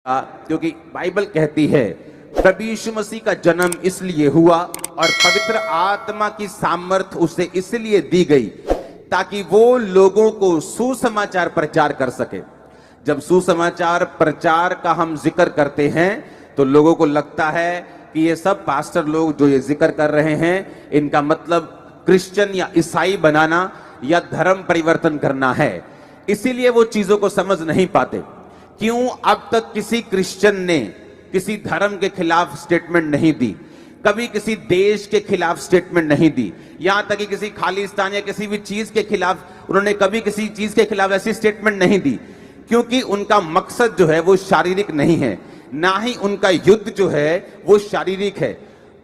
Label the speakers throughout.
Speaker 1: क्योंकि बाइबल कहती है प्रभु यीशु मसीह का जन्म इसलिए हुआ और पवित्र आत्मा की सामर्थ उसे इसलिए दी गई ताकि वो लोगों को सुसमाचार प्रचार कर सके। जब सुसमाचार प्रचार का हम जिक्र करते हैं तो लोगों को लगता है कि ये सब पास्टर लोग जो ये जिक्र कर रहे हैं इनका मतलब क्रिश्चियन या ईसाई बनाना या धर्म परिवर्तन करना है, इसीलिए वो चीजों को समझ नहीं पाते। क्यों अब तक किसी क्रिश्चियन ने किसी धर्म के खिलाफ स्टेटमेंट नहीं दी, कभी किसी देश के खिलाफ स्टेटमेंट नहीं दी, यहां तक कि किसी खालिस्तान या किसी भी चीज के खिलाफ उन्होंने कभी किसी चीज के खिलाफ ऐसी स्टेटमेंट नहीं दी, क्योंकि उनका मकसद जो है वो शारीरिक नहीं है, ना ही उनका युद्ध जो है वो शारीरिक है।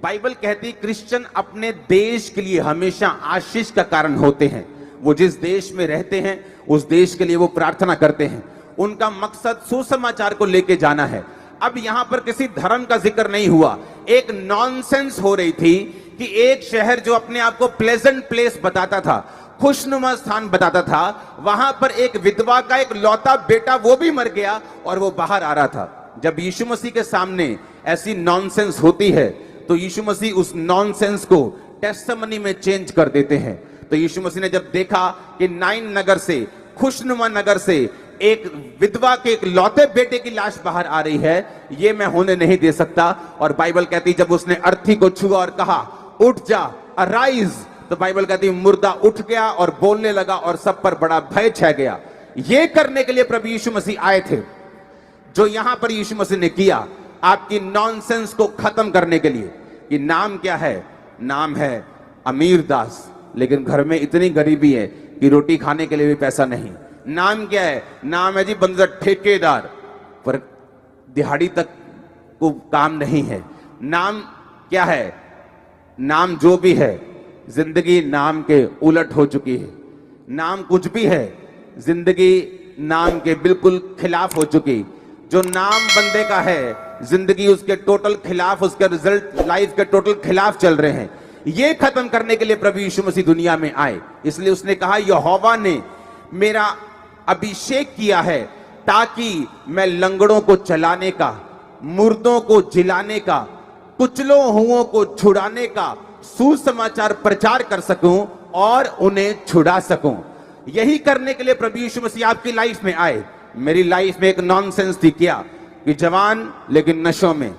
Speaker 1: बाइबल कहती है क्रिश्चियन अपने देश के लिए हमेशा आशीष का कारण होते हैं। वो जिस देश में रहते हैं उस देश के लिए वो प्रार्थना करते हैं, उनका मकसद सुसमाचार को लेके जाना है। अब यहां पर किसी धर्म का जिक्र नहीं हुआ, एक नॉनसेंस हो रही थी कि एक शहर जो अपने आप को प्लेजेंट प्लेस बताता था, खुशनुमा स्थान बताता था, वहां पर एक विधवा का एक लौता बेटा वो भी मर गया और वो बाहर आ रहा था। जब यीशु मसीह के सामने ऐसी नॉनसेंस होती है तो यीशु मसीह उस नॉनसेंस को टेस्टिमनी में चेंज कर देते हैं। तो यीशु मसीह ने जब देखा कि नाइन नगर से, खुशनुमा नगर से एक विधवा के एक लौते बेटे की लाश बाहर आ रही है, ये मैं होने नहीं दे सकता। और बाइबल कहती जब उसने अर्थी को छुआ और कहा उठ जा, अराइज, तो बाइबल कहती मुर्दा उठ गया और बोलने लगा और सब पर बड़ा भय छा गया। ये करने के लिए प्रभु यीशु मसीह आए थे। जो यहां पर यीशु मसीह ने किया आपकी नॉनसेंस को खत्म करने के लिए। कि नाम क्या है? नाम है अमीर दास, लेकिन घर में इतनी गरीबी है कि रोटी खाने के लिए भी पैसा नहीं। नाम क्या है? नाम है जी बंदर ठेकेदार, पर दिहाड़ी तक को काम नहीं है। नाम क्या है? नाम जो भी है जिंदगी नाम के उलट हो चुकी है। नाम कुछ भी है, जिंदगी नाम के बिल्कुल खिलाफ हो चुकी। जो नाम बंदे का है जिंदगी उसके टोटल खिलाफ, उसके रिजल्ट लाइफ के टोटल खिलाफ चल रहे हैं। ये खत्म करने के लिए प्रभु यीशु मसीह दुनिया में आए। इसलिए उसने कहा यहोवा ने मेरा अभिषेक किया है ताकि मैं लंगड़ों को चलाने का, मुर्दों को जिलाने का, कुचलों हुओं को छुड़ाने का सुसमाचार प्रचार कर सकूं और उन्हें छुड़ा सकूं। यही करने के लिए प्रभु यीशु मसीह आपकी लाइफ में आए। मेरी लाइफ में एक नॉनसेंस थी क्या कि जवान लेकिन नशों में,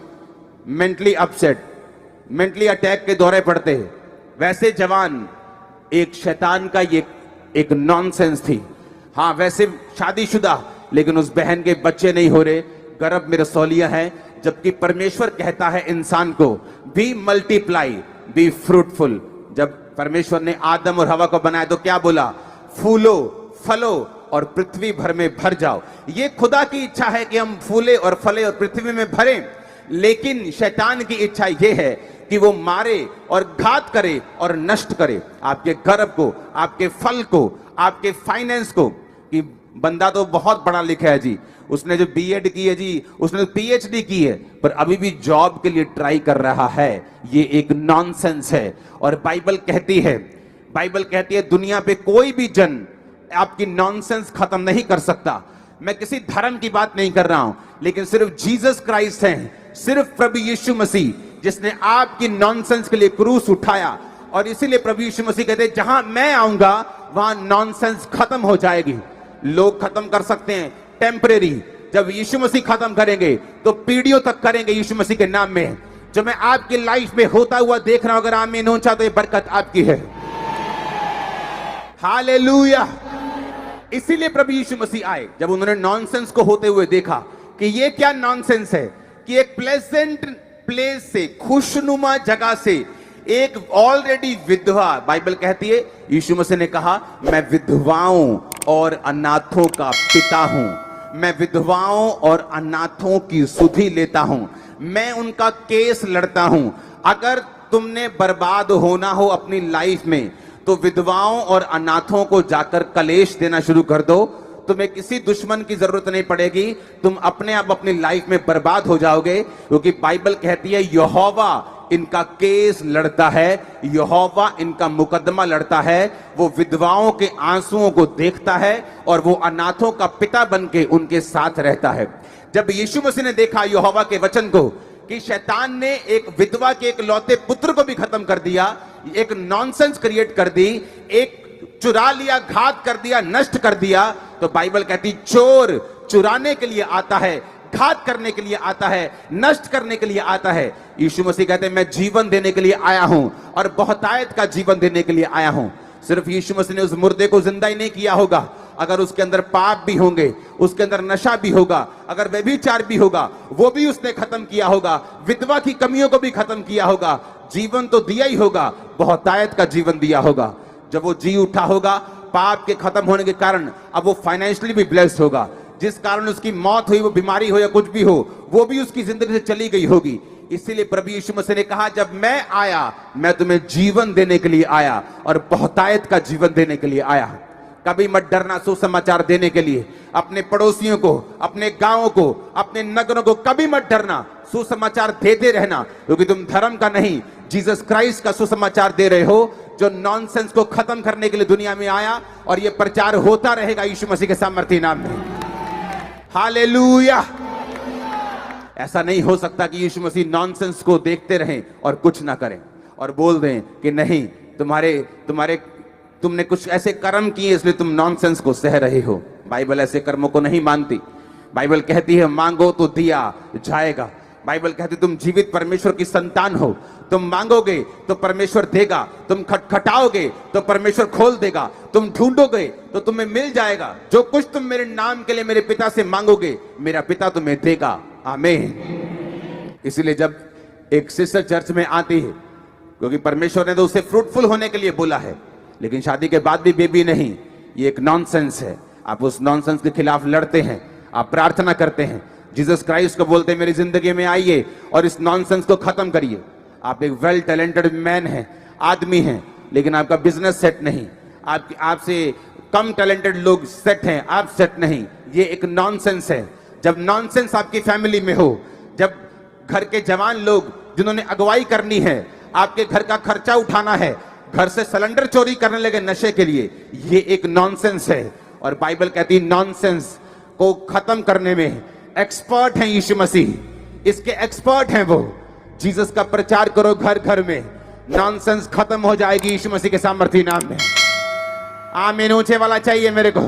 Speaker 1: मेंटली अपसेट, मेंटली अटैक के दौरे पड़ते हैं, वैसे जवान एक शैतान का ये एक नॉनसेंस थी। हाँ, वैसे शादीशुदा लेकिन उस बहन के बच्चे नहीं हो रहे, गर्भ में रसौलियां हैं, जबकि परमेश्वर कहता है इंसान को बी मल्टीप्लाई, बी फ्रूटफुल। जब परमेश्वर ने आदम और हवा को बनाया तो क्या बोला? फूलो, फलो और पृथ्वी भर में भर जाओ। ये खुदा की इच्छा है कि हम फूले और फले और पृथ्वी में भरें, लेकिन शैतान की इच्छा यह है कि वो मारे और घात करे और नष्ट करे आपके गर्भ को, आपके फल को, आपके फाइनेंस को। कि बंदा तो बहुत पढ़ा लिखा है जी, उसने जो बीएड की है जी, उसने पीएचडी की है, पर अभी भी जॉब के लिए ट्राई कर रहा है। ये एक नॉनसेंस है। और बाइबल कहती है दुनिया पे कोई भी जन आपकी नॉनसेंस खत्म नहीं कर सकता। मैं किसी धर्म की बात नहीं कर रहा हूं, लेकिन सिर्फ जीसस क्राइस्ट है, सिर्फ प्रभु यीशु मसीह जिसने आपकी नॉनसेंस के लिए क्रूस उठाया। और इसीलिए प्रभु यीशु मसीह कहते हैं जहां मैं आऊंगा वहां नॉनसेंस खत्म हो जाएगी। लोग खत्म कर सकते हैं टेम्परेरी, जब यीशु मसीह खत्म करेंगे तो पीढ़ियों तक करेंगे यीशु मसीह के नाम में। जो मैं आपकी लाइफ में होता हुआ देख रहा हूं, अगर आमीन हो चाहे तो ये बरकत आपकी है। हालेलुया। इसीलिए प्रभु यीशु मसीह आए। जब उन्होंने नॉनसेंस को होते हुए देखा कि ये क्या नॉनसेंस है कि एक प्लेजेंट प्लेस से, खुशनुमा जगह से एक ऑलरेडी विधवा, बाइबल कहती है यीशु मसीह ने कहा मैं विधवाओं और अनाथों का पिता हूं, मैं विधवाओं और अनाथों की सुधि लेता हूं, मैं उनका केस लड़ता हूं। अगर तुमने बर्बाद होना हो अपनी लाइफ में तो विधवाओं और अनाथों को जाकर कलेश देना शुरू कर दो, तुम्हें किसी दुश्मन की जरूरत नहीं पड़ेगी, तुम अपने आप अपनी लाइफ में बर्बाद हो जाओगे। क्योंकि बाइबल कहती है यहोवा इनका केस लड़ता है, यहोवा इनका मुकदमा लड़ता है। वो विधवाओं के आंसुओं को देखता है और वो अनाथों का पिता बन के उनके साथ रहता है। जब यीशु मसीह ने देखा यहोवा के वचन को कि शैतान ने एक विधवा के एक लौते पुत्र को भी खत्म कर दिया, एक नॉनसेंस क्रिएट कर दी, एक चुरा लिया, घात कर दिया, नष्ट कर दिया, तो बाइबल कहती चोर चुराने के लिए आता है, घात करने के लिए आता है, नष्ट करने के लिए आता है। यीशु मसीह कहते हैं मैं जीवन देने के लिए आया हूं और बहुतायत का जीवन देने के लिए आया हूं। सिर्फ यीशु मसीह ने उस मुर्दे को जिंदा ही नहीं किया होगा, अगर उसके अंदर पाप भी होंगे, उसके अंदर नशा भी होगा, अगर व्यभिचार भी होगा, वो भी उसने खत्म किया होगा, विधवा की कमियों को भी खत्म किया होगा, जीवन तो दिया ही होगा, बहुतायत का जीवन दिया होगा। जब वो जी उठा होगा पाप के खत्म होने के कारण, अब वो फाइनेंशियली भी ब्लेस्ड होगा। जिस कारण उसकी मौत हुई, वो बीमारी हो या कुछ भी हो, वो भी उसकी जिंदगी से चली गई होगी। इसीलिए प्रभु यीशु मसीह ने कहा जब मैं आया, मैं तुम्हें जीवन देने के लिए आया और बहुतायत का जीवन देने के लिए आया। कभी मत डरना सुसमाचार देने के लिए, अपने पड़ोसियों को, अपने गांवों को, अपने नगरों को कभी मत डरना, सुसमाचार देते रहना, क्योंकि तुम धर्म का नहीं जीसस क्राइस्ट का सुसमाचार दे रहे हो, जो नॉनसेंस को खत्म करने के लिए दुनिया में आया, और यह प्रचार होता रहेगा यीशु मसीह के सामर्थ्य नाम में। हालेलुया। ऐसा नहीं हो सकता कि यीशु मसीह नॉनसेंस को देखते रहें और कुछ ना करें और बोल दें कि नहीं तुमने कुछ ऐसे कर्म किए इसलिए तुम नॉनसेंस को सह रहे हो। बाइबल ऐसे कर्मों को नहीं मानती। बाइबल कहती है मांगो तो दिया जाएगा। बाइबल कहती है तुम जीवित परमेश्वर की संतान हो, तुम मांगोगे तो परमेश्वर देगा, तुम खटखटाओगे तो परमेश्वर खोल देगा, तुम ढूंढोगे तो तुम्हें मिल जाएगा। जो कुछ तुम मेरे नाम के लिए मेरे पिता से मांगोगे, मेरा पिता तुम्हें देगा। आमीन। इसलिए जब एक सिस्टर चर्च में आती है, क्योंकि परमेश्वर ने तो उसे फ्रूटफुल होने के लिए बोला है, लेकिन शादी के बाद भी बेबी नहीं, ये एक नॉनसेंस है। आप उस नॉनसेंस के खिलाफ लड़ते हैं, आप प्रार्थना करते हैं, जीसस क्राइस्ट को बोलते हैं मेरी जिंदगी में आइए और इस नॉनसेंस को खत्म करिए। आप एक वेल टैलेंटेड मैन हैं, आदमी हैं, लेकिन आपका बिजनेस सेट नहीं, आपसे कम टैलेंटेड लोग सेट हैं, आप सेट नहीं। ये एक नॉनसेंस है। जब नॉनसेंस आपकी फैमिली में हो, जब घर के जवान लोग जिन्होंने अगुवाई करनी है, आपके घर का खर्चा उठाना है, घर से सिलेंडर चोरी करने लगे नशे के लिए, ये एक नॉनसेंस है। और बाइबल कहती है नॉनसेंस को खत्म करने में एक्सपर्ट हैं यीशु मसीह, इसके एक्सपर्ट हैं वो। जीसस का प्रचार करो घर घर में, नॉनसेंस खत्म हो जाएगी यीशु मसीह के सामर्थ्य नाम में। आमीन। ऊंचे वाला चाहिए मेरे को।